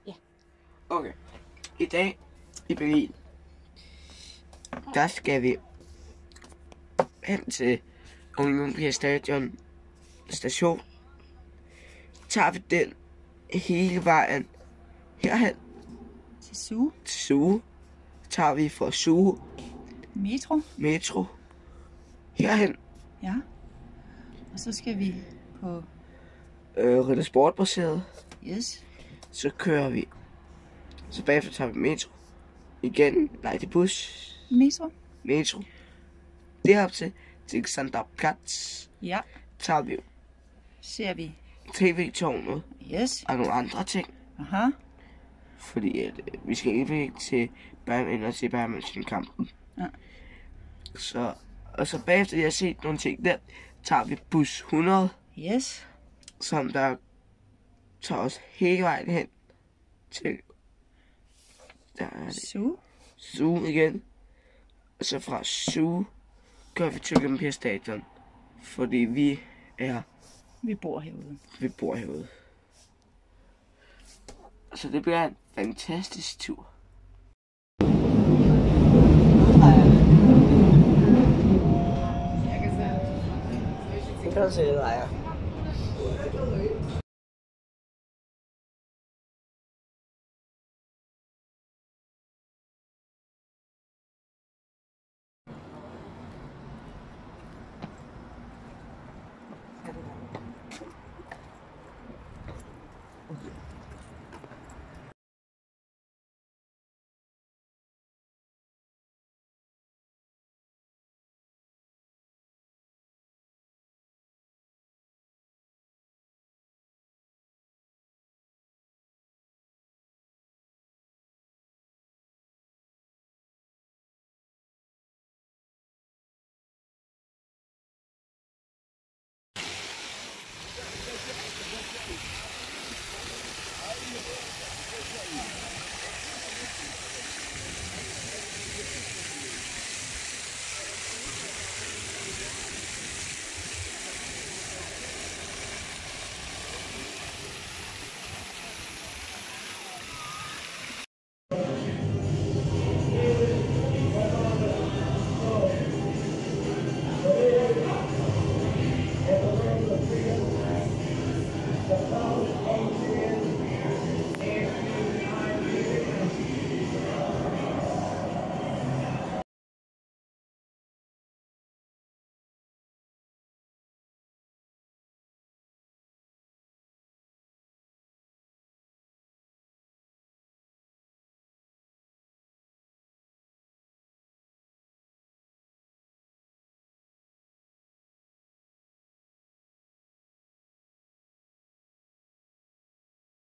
Ja. Okay. I dag i Berlin, der skal vi hen til Olympia Stadion station. Tager vi den hele vejen herhen Til Zoo. til Zoo. Tager vi fra Zoo Metro. Herhen. Ja. Og så skal vi på... Ridder Sportmuseet. Yes. Så kører vi. Så bagefter tager vi metro. Igen. Nej, det er bus. Metro. Derop til Alexanderplatz. Ja. Tager vi Ser vi. TV-tårnet Yes. og nogle andre ting. Aha. Fordi vi skal ikke til Bayern München-kampen. Ja. Og så bagefter jeg har set nogle ting der, tager vi bus 100, Yes. som der tager os hele vejen hen til der er det. Zoo igen. Og så fra Zoo kører vi til Olympia Stadion. Fordi vi bor herude. Så det bliver en fantastisk tur. Jeg kan se det,